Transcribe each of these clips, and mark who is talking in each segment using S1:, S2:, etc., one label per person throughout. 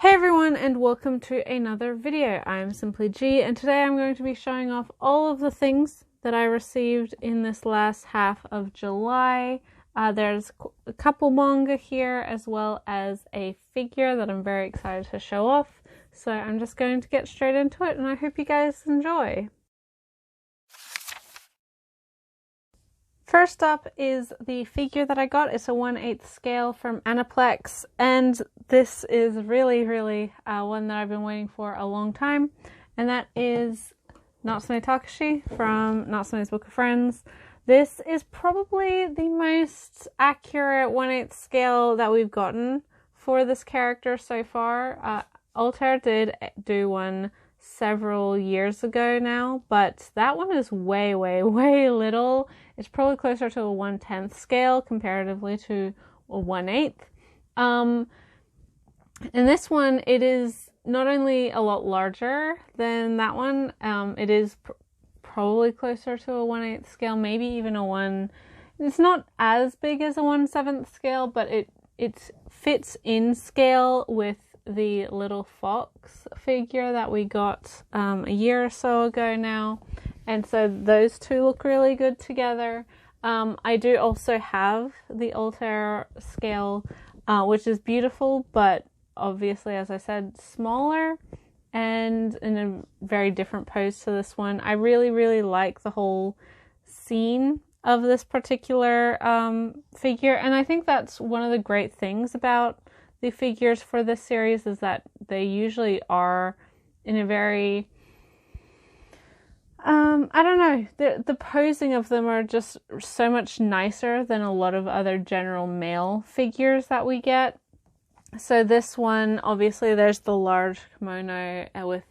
S1: Hey everyone, and welcome to another video. I'm Simply G, and today I'm going to be showing off all of the things that I received in this last half of July. There's a couple manga here, as well as a figure that I'm very excited to show off. So I'm just going to get straight into it, and I hope you guys enjoy. First up is the figure that I got. It's a 1/8 scale from Aniplex, and this is really one that I've been waiting for a long time, and that is Natsume Takashi from Natsume's Book of Friends. This is probably the most accurate 1/8 scale that we've gotten for this character so far. Altair did do one several years ago now, but that one is way little. It's probably closer to a 1/10 scale comparatively to a 1/8. And this one, it is not only a lot larger than that one, it is probably closer to a 1/8 scale, maybe even a 1. It's not as big as a 1/7 scale, but it fits in scale with the little fox figure that we got a year or so ago now, and so those two look really good together. I do also have the Altair scale, which is beautiful, but obviously, as I said, smaller and in a very different pose to this one. I really like the whole scene of this particular figure, and I think that's one of the great things about the figures for this series, is that they usually are in a very, I don't know, the posing of them are just so much nicer than a lot of other general male figures that we get. So this one, obviously there's the large kimono with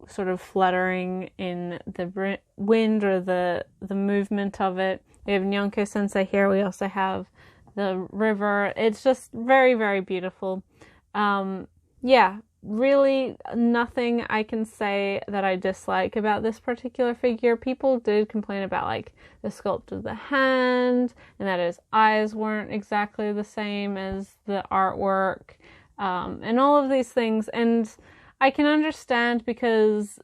S1: sort of fluttering in the wind, or the movement of it. We have nyanko-sensei here. We also have the river. It's just very beautiful. Yeah, really nothing I can say that I dislike about this particular figure. People did complain about like the sculpt of the hand, and that his eyes weren't exactly the same as the artwork, and all of these things, and I can understand, because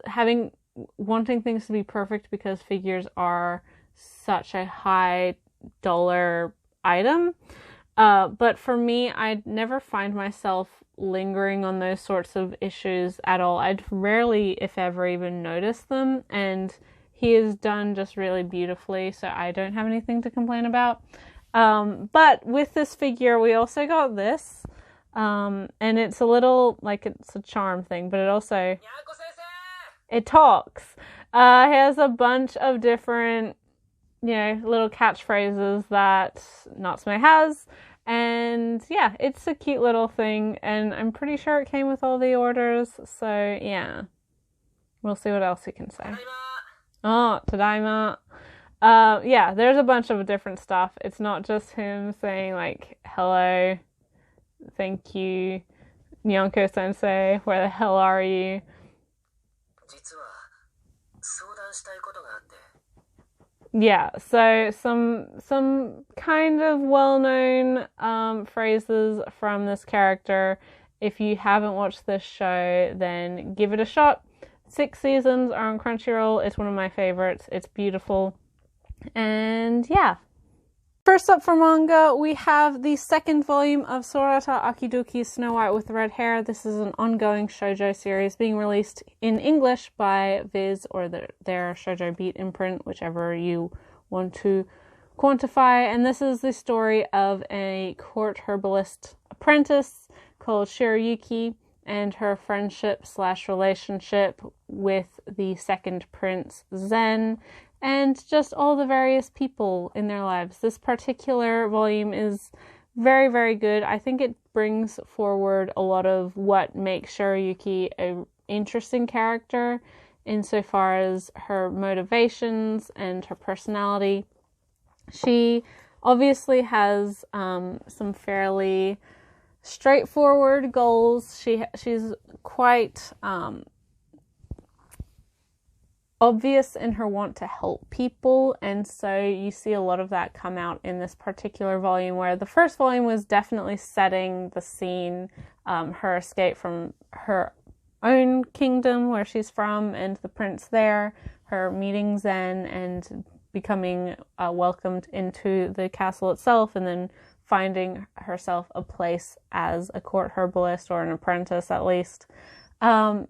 S1: wanting things to be perfect, because figures are such a high dollar item, but for me, I'd never find myself lingering on those sorts of issues at all. I'd rarely, if ever, even notice them, and he is done just really beautifully, so I don't have anything to complain about. But with this figure, we also got this, and it's a little, like, it's a charm thing, but it also, it talks. It has a bunch of different, little catchphrases that Natsume has, and yeah, it's a cute little thing, and I'm pretty sure it came with all the orders, so yeah. We'll see what else he can say. Oh, tadaima. Yeah, there's a bunch of different stuff. It's not just him saying, like, hello, thank you, nyanko-sensei, where the hell are you? Yeah, so some kind of well-known phrases from this character. If you haven't watched this show, then give it a shot. 6 seasons are on Crunchyroll. It's one of my favorites. It's beautiful. And yeah. First up for manga, we have the second volume of Sorata Akidoki's Snow White with Red Hair. This is an ongoing shoujo series being released in English by Viz, or their Shoujo Beat imprint, whichever you want to quantify. And this is the story of a court herbalist apprentice called Shiroyuki and her friendship/relationship with the second prince, Zen, and just all the various people in their lives. This particular volume is very good. I think it brings forward a lot of what makes Shiroyuki an interesting character, insofar as her motivations and her personality. She obviously has some fairly straightforward goals. She's quite obvious in her want to help people, and so you see a lot of that come out in this particular volume, where the first volume was definitely setting the scene her escape from her own kingdom where she's from and the prince there, her meeting Zen and becoming welcomed into the castle itself, and then finding herself a place as a court herbalist, or an apprentice at least.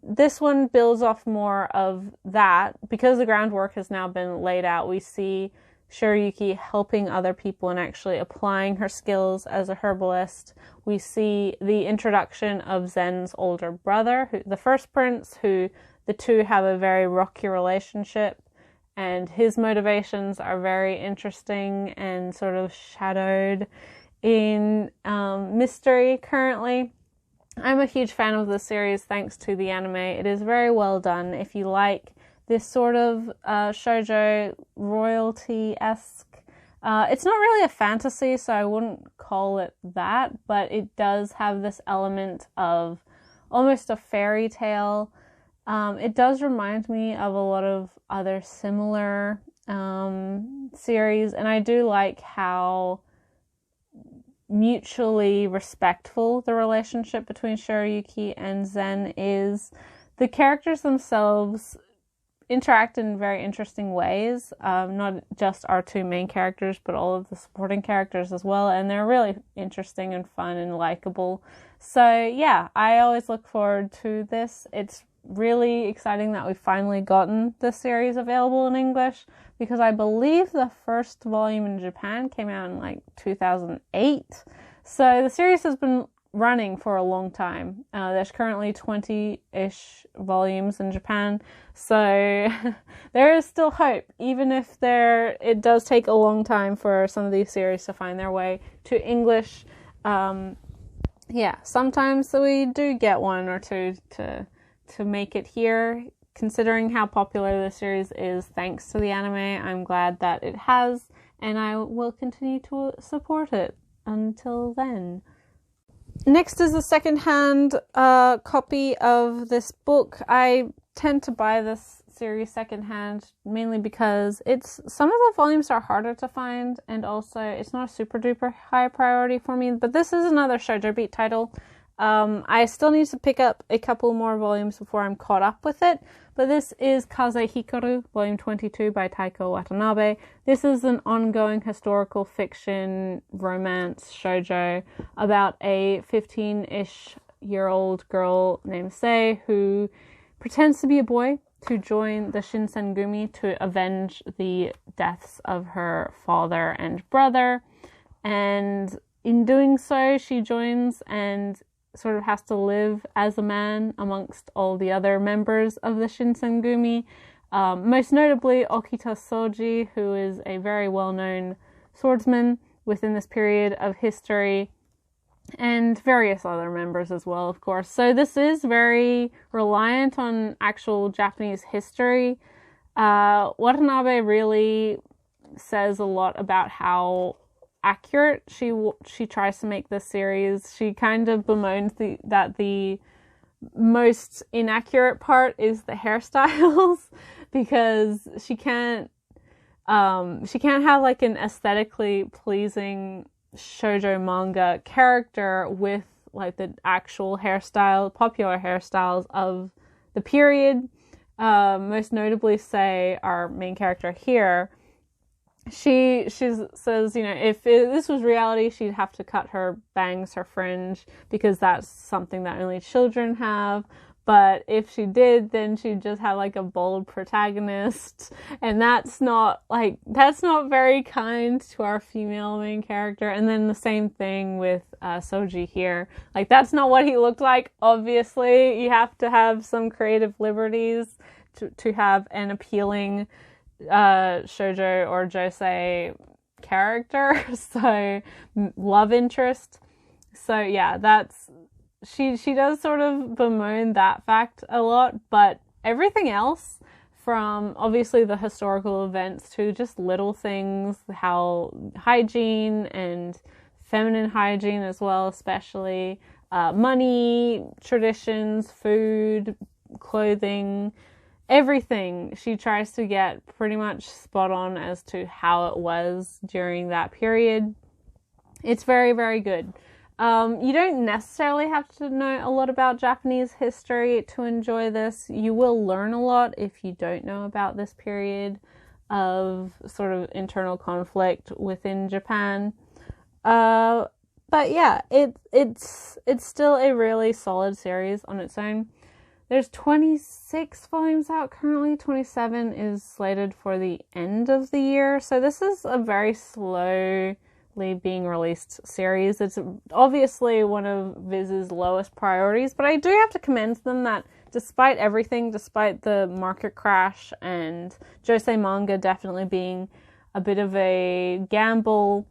S1: This one builds off more of that. Because the groundwork has now been laid out, we see Shiroyuki helping other people and actually applying her skills as a herbalist. We see the introduction of Zen's older brother, the first prince, who the two have a very rocky relationship, and his motivations are very interesting and sort of shadowed in mystery currently. I'm a huge fan of the series thanks to the anime. It is very well done. If you like this sort of shoujo royalty-esque, it's not really a fantasy, so I wouldn't call it that, but it does have this element of almost a fairy tale. It does remind me of a lot of other similar series, and I do like how mutually respectful the relationship between Shiroyuki and Zen is. The characters themselves interact in very interesting ways, not just our two main characters, but all of the supporting characters as well, and they're really interesting and fun and likable. So yeah, I always look forward to this. It's really exciting that we've finally gotten this series available in English, because I believe the first volume in Japan came out in like 2008. So the series has been running for a long time. There's currently 20-ish volumes in Japan, so there is still hope, even if it does take a long time for some of these series to find their way to English. Yeah, sometimes we do get one or two to make it here. Considering how popular the series is thanks to the anime, I'm glad that it has, and I will continue to support it until then. Next is a secondhand copy of this book. I tend to buy this series secondhand mainly because some of the volumes are harder to find, and also it's not a super duper high priority for me, but this is another Shoujo Beat title. I still need to pick up a couple more volumes before I'm caught up with it, but this is Kazuhiko, volume 22 by Taiko Watanabe. This is an ongoing historical fiction romance shoujo about a 15-ish year old girl named Sei who pretends to be a boy to join the Shinsengumi to avenge the deaths of her father and brother, and in doing so she joins and sort of has to live as a man amongst all the other members of the Shinsengumi. Most notably Okita Soji, who is a very well-known swordsman within this period of history, and various other members as well, of course. So this is very reliant on actual Japanese history. Watanabe really says a lot about how accurate she tries to make this series. She kind of bemoans that the most inaccurate part is the hairstyles because she can't have like an aesthetically pleasing shoujo manga character with like the actual popular hairstyles of the period. Most notably, say, our main character here, she says, if this was reality, she'd have to cut her bangs, her fringe, because that's something that only children have. But if she did, then she'd just have like a bold protagonist, and that's not very kind to our female main character. And then the same thing with Soji here. Like, that's not what he looked like. Obviously, you have to have some creative liberties to have an appealing shoujo or josei character. So love interest. So yeah, that's she does sort of bemoan that fact a lot, but everything else, from obviously the historical events to just little things, how hygiene and feminine hygiene as well, especially money, traditions, food, clothing, everything, she tries to get pretty much spot on as to how it was during that period. It's very, very good. You don't necessarily have to know a lot about Japanese history to enjoy this. You will learn a lot if you don't know about this period of sort of internal conflict within Japan. But yeah, it's still a really solid series on its own. There's 26 volumes out currently. 27 is slated for the end of the year. So this is a very slowly being released series. It's obviously one of Viz's lowest priorities, but I do have to commend them that despite everything, despite the market crash and Josei Manga definitely being a bit of a gamble,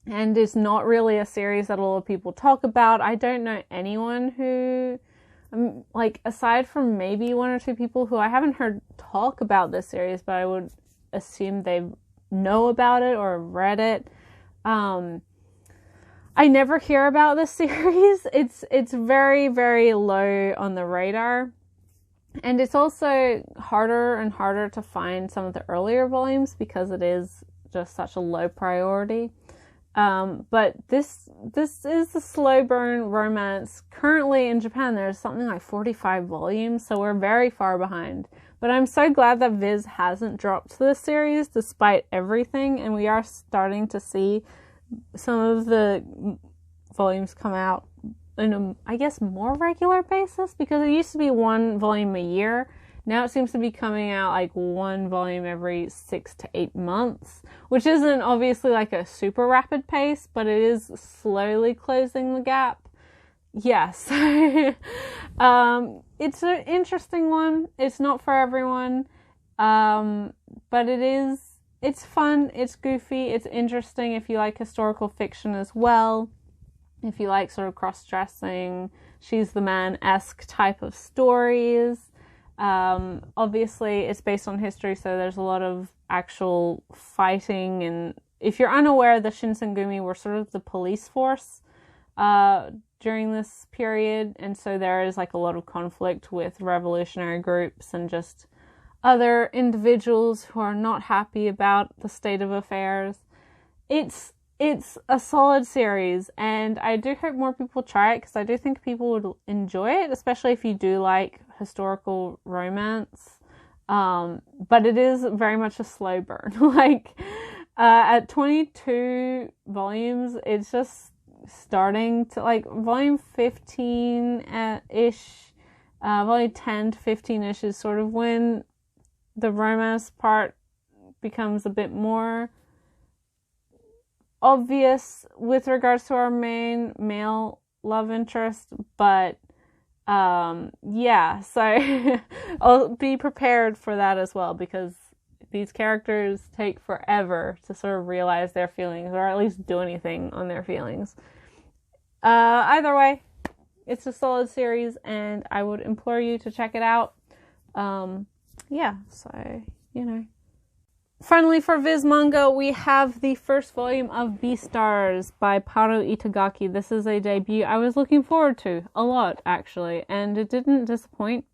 S1: and it's not really a series that a lot of people talk about. I don't know anyone who, like, aside from maybe one or two people who I haven't heard talk about this series, but I would assume they know about it or read it. I never hear about this series. It's very, very low on the radar. And it's also harder and harder to find some of the earlier volumes because it is just such a low priority. But this is the slow burn romance. Currently in Japan, there's something like 45 volumes, so we're very far behind. But I'm so glad that Viz hasn't dropped this series despite everything, and we are starting to see some of the volumes come out on a, I guess, more regular basis, because it used to be one volume a year. Now it seems to be coming out like one volume every 6 to 8 months, which isn't obviously like a super rapid pace, but it is slowly closing the gap. Yes. It's an interesting one. It's not for everyone. But it's fun, it's goofy, it's interesting if you like historical fiction as well. If you like sort of cross-dressing, She's the Man-esque type of stories. Obviously it's based on history, so there's a lot of actual fighting, and if you're unaware, the Shinsengumi were sort of the police force during this period, and so there is like a lot of conflict with revolutionary groups and just other individuals who are not happy about the state of affairs. It's a solid series, and I do hope more people try it, because I do think people would enjoy it, especially if you do like historical romance. But it is very much a slow burn. Like, at 22 volumes, it's just starting to, like, volume 15-ish, volume 10 to 15-ish is sort of when the romance part becomes a bit more obvious with regards to our main male love interest, but yeah, so I'll be prepared for that as well, because these characters take forever to sort of realize their feelings, or at least do anything on their feelings. Either way, it's a solid series, and I would implore you to check it out. Yeah, so, you know. Finally, for Viz Manga, we have the first volume of Beastars by Paru Itagaki. This is a debut I was looking forward to a lot, actually, and it didn't disappoint.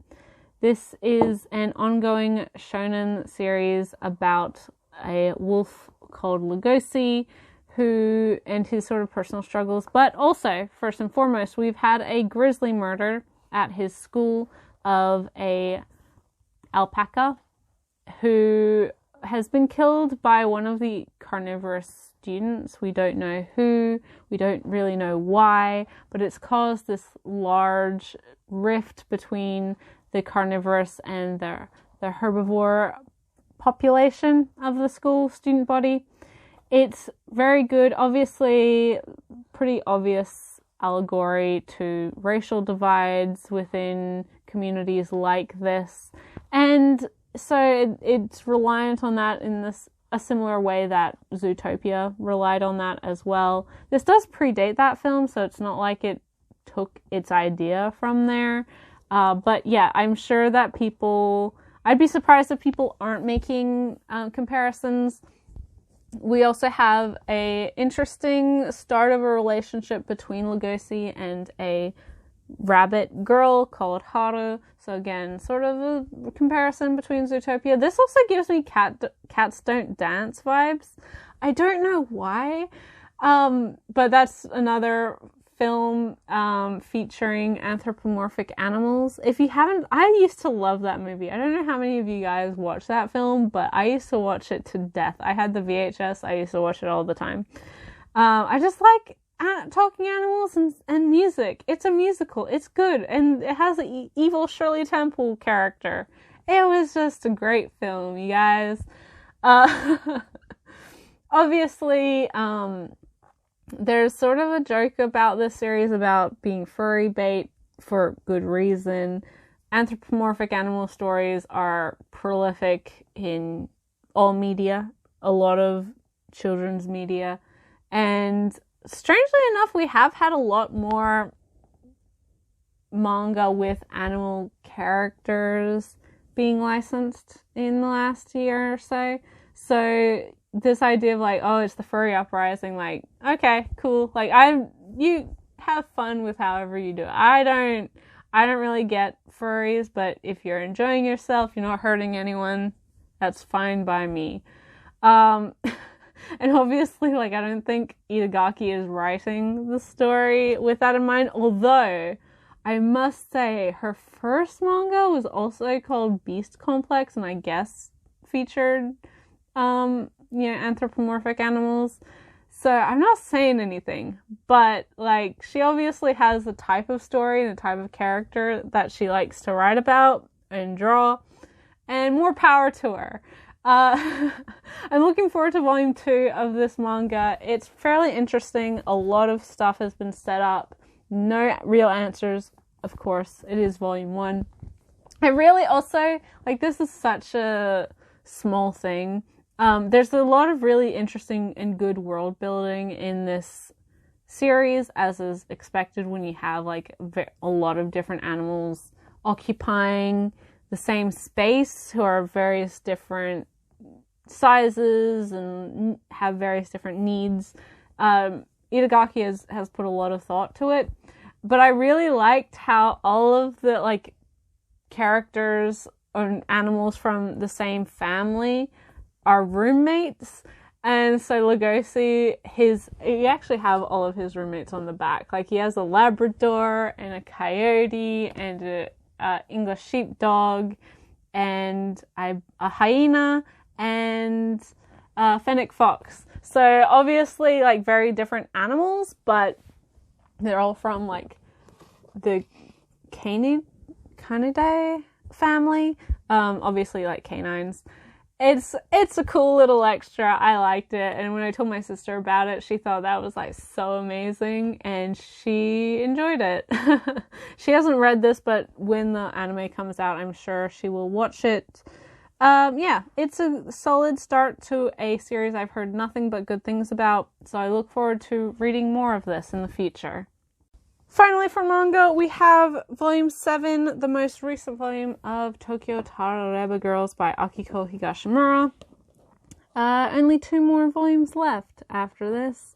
S1: This is an ongoing shonen series about a wolf called Lugosi, who, and his sort of personal struggles, but also, first and foremost, we've had a grisly murder at his school of a alpaca who has been killed by one of the carnivorous students. We don't know who, we don't really know why, but it's caused this large rift between the carnivorous and the herbivore population of the school student body. It's very good, obviously pretty obvious allegory to racial divides within communities like this, and so it's reliant on that in a similar way that Zootopia relied on that as well. This does predate that film, so it's not like it took its idea from there. But yeah, I'm sure that I'd be surprised if people aren't making comparisons. We also have a interesting start of a relationship between Lugosi and a rabbit girl called Haru. So again, sort of a comparison between Zootopia. This also gives me Cats Don't Dance vibes. I don't know why, but that's another film featuring anthropomorphic animals. If you haven't, I used to love that movie. I don't know how many of you guys watch that film, but I used to watch it to death. I had the VHS. I used to watch it all the time. I just like talking animals and music. It's a musical. It's good. And it has an evil Shirley Temple character. It was just a great film, you guys. Obviously, there's sort of a joke about this series about being furry bait for good reason. Anthropomorphic animal stories are prolific in all media, a lot of children's media, and strangely enough, we have had a lot more manga with animal characters being licensed in the last year or so. So this idea of like, oh, it's the furry uprising, like, okay, cool. Like, you have fun with however you do it. I don't really get furries, but if you're enjoying yourself, you're not hurting anyone, that's fine by me. And obviously, like, I don't think Itagaki is writing the story with that in mind, although I must say her first manga was also called Beast Complex, and I guess featured anthropomorphic animals. So I'm not saying anything, but like, she obviously has a type of story and a type of character that she likes to write about and draw, and more power to her. I'm looking forward to volume 2 of this manga. It's fairly interesting. A lot of stuff has been set up. No real answers, of course. It is volume 1. I really also, like, this is such a small thing. There's a lot of really interesting and good world building in this series, as is expected when you have like a lot of different animals occupying the same space, who are various different sizes and have various different needs. Itagaki has put a lot of thought to it, but I really liked how all of the like characters or animals from the same family are roommates. And so Lugosi, you actually have all of his roommates on the back. Like, he has a Labrador and a coyote and a English sheepdog and a hyena and a fennec fox. So obviously, like, very different animals, but they're all from like the Canidae family. Obviously, like canines. It's a cool little extra. I liked it, and when I told my sister about it, she thought that was like so amazing, and she enjoyed it. She hasn't read this, but when the anime comes out, I'm sure she will watch it. Yeah, it's a solid start to a series I've heard nothing but good things about, so I look forward to reading more of this in the future. Finally, for manga, we have Volume 7, the most recent volume of Tokyo Tarareba Girls by Akiko Higashimura. Only 2 more volumes left after this,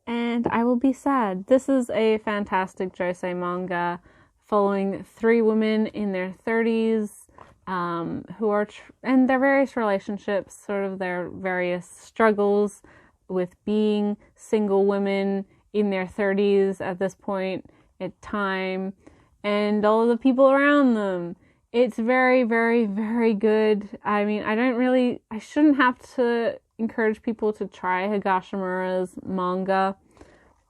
S1: and I will be sad. This is a fantastic josei manga following 3 women in their 30s who are, and their various relationships, sort of their various struggles with being single women in their 30s at this point in time, and all of the people around them. It's very, very, very good. I mean, I shouldn't have to encourage people to try Higashimura's manga,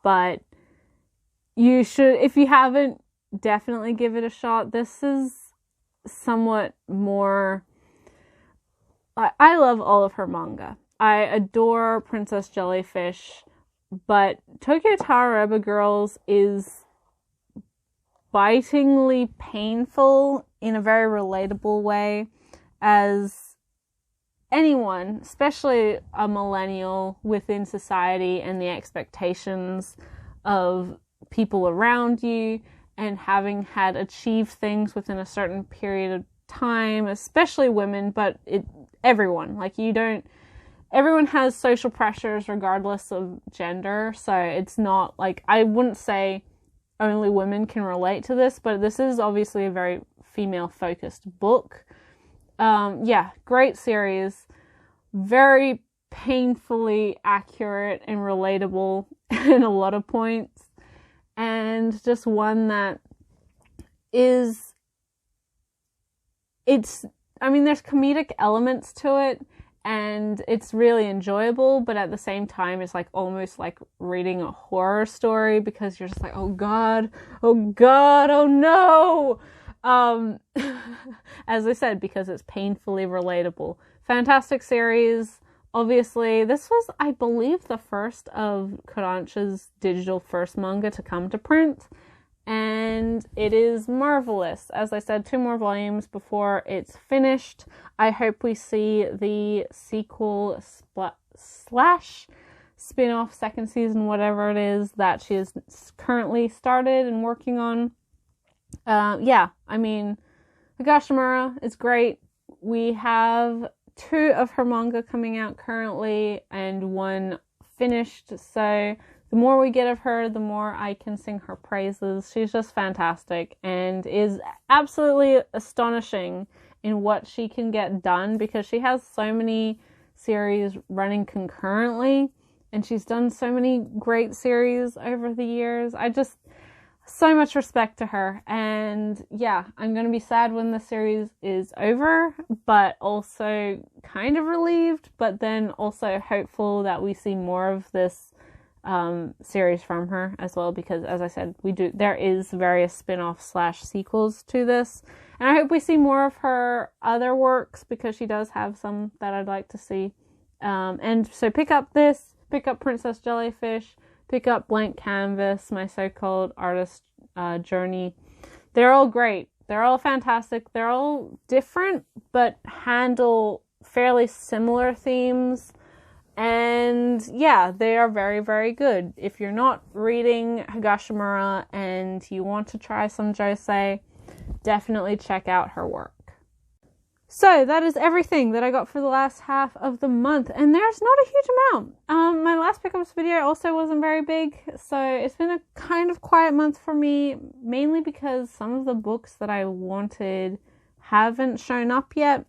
S1: but you should, if you haven't, definitely give it a shot. This is somewhat more, I love all of her manga. I adore Princess Jellyfish, but Tokyo Tarareba Girls is bitingly painful in a very relatable way, as anyone, especially a millennial within society and the expectations of people around you, and having had achieved things within a certain period of time, especially women, but everyone, like, everyone has social pressures regardless of gender, so it's not like, I wouldn't say only women can relate to this, but this is obviously a very female-focused book. Yeah, great series. Very painfully accurate and relatable in a lot of points. and just one that is, there's comedic elements to it, and it's really enjoyable, but at the same time, it's like almost like reading a horror story, because you're just like, oh God, oh no! As I said, because it's painfully relatable. Fantastic series. Obviously, this was, I believe, the first of Kodansha's digital first manga to come to print, and it is marvelous. As I said, 2 more volumes before it's finished. I hope we see the sequel slash spin-off, second season, whatever it is that she has currently started and working on. Higashimura is great. We have 2 of her manga coming out currently and 1 finished, so the more we get of her, the more I can sing her praises. She's just fantastic and is absolutely astonishing in what she can get done, because she has so many series running concurrently, and she's done so many great series over the years. So much respect to her, and yeah, I'm going to be sad when the series is over, but also kind of relieved, but then also hopeful that we see more of this series from her as well, because as I said, there is various spin-offs slash sequels to this, and I hope we see more of her other works, because she does have some that I'd like to see. And so pick up Princess Jellyfish, pick up Blank Canvas, my so-called artist journey. They're all great. They're all fantastic. They're all different, but handle fairly similar themes. And yeah, they are very, very good. If you're not reading Higashimura and you want to try some josei, definitely check out her work. So that is everything that I got for the last half of the month, and there's not a huge amount. My last pickups video also wasn't very big, so it's been a kind of quiet month for me, mainly because some of the books that I wanted haven't shown up yet,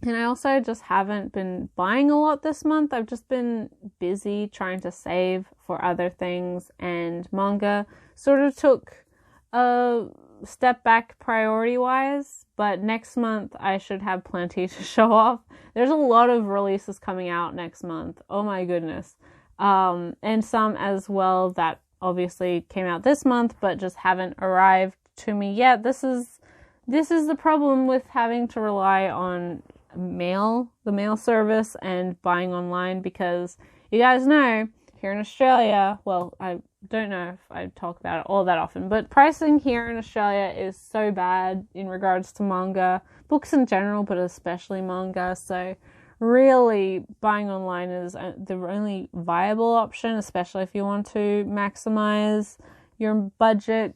S1: and I also just haven't been buying a lot this month. I've just been busy trying to save for other things, and manga sort of took a step back priority-wise, but next month I should have plenty to show off. There's a lot of releases coming out next month. Oh my goodness. And some as well that obviously came out this month but just haven't arrived to me yet. This is the problem with having to rely on the mail service and buying online, because you guys know here in Australia, well, I don't know if I talk about it all that often, but pricing here in Australia is so bad in regards to manga, books in general, but especially manga. So really buying online is the only viable option, especially if you want to maximize your budget.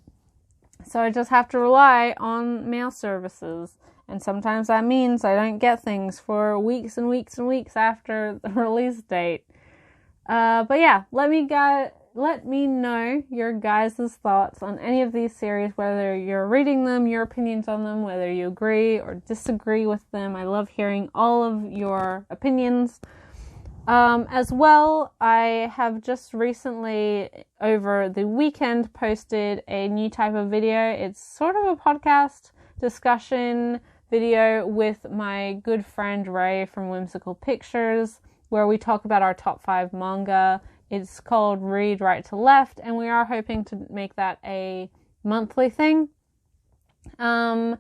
S1: So I just have to rely on mail services. And sometimes that means I don't get things for weeks and weeks and weeks after the release date. But yeah, let me know your guys' thoughts on any of these series, whether you're reading them, your opinions on them, whether you agree or disagree with them. I love hearing all of your opinions. As well, I have just recently, over the weekend, posted a new type of video. It's sort of a podcast discussion video with my good friend Ray from Whimsical Pictures, where we talk about our top 5 manga. It's called Read Right to Left, and we are hoping to make that a monthly thing. It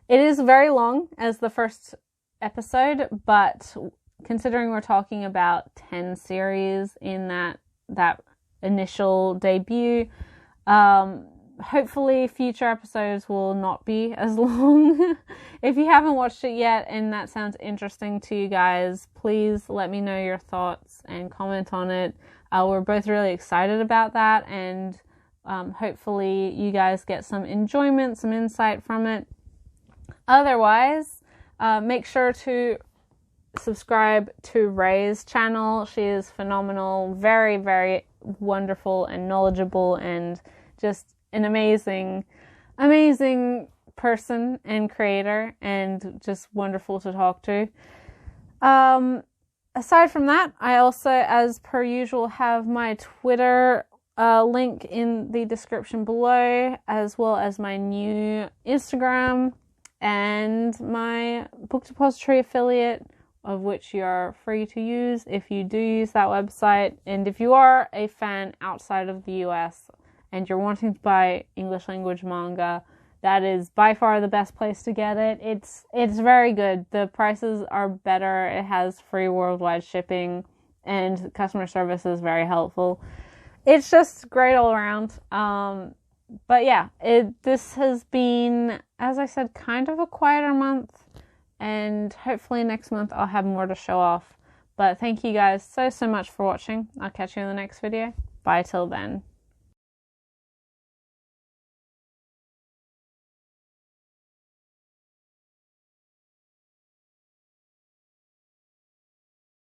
S1: is very long as the first episode, but considering we're talking about 10 series in that initial debut, hopefully future episodes will not be as long. If you haven't watched it yet and that sounds interesting to you guys, please let me know your thoughts and comment on it. We're both really excited about that, and hopefully you guys get some enjoyment, some insight from it. Otherwise, make sure to subscribe to Ray's channel. She is phenomenal, very, very wonderful and knowledgeable, and just an amazing person and creator, and just wonderful to talk to. Aside from that, I also, as per usual, have my Twitter a link in the description below, as well as my new Instagram and my book depository affiliate, of which you are free to use if you do use that website. And if you are a fan outside of the US and you're wanting to buy English language manga, that is by far the best place to get it. It's very good. The prices are better. It has free worldwide shipping, and customer service is very helpful. It's just great all around. But yeah, this has been, as I said, kind of a quieter month. And hopefully next month I'll have more to show off. But thank you guys so much for watching. I'll catch you in the next video. Bye till then.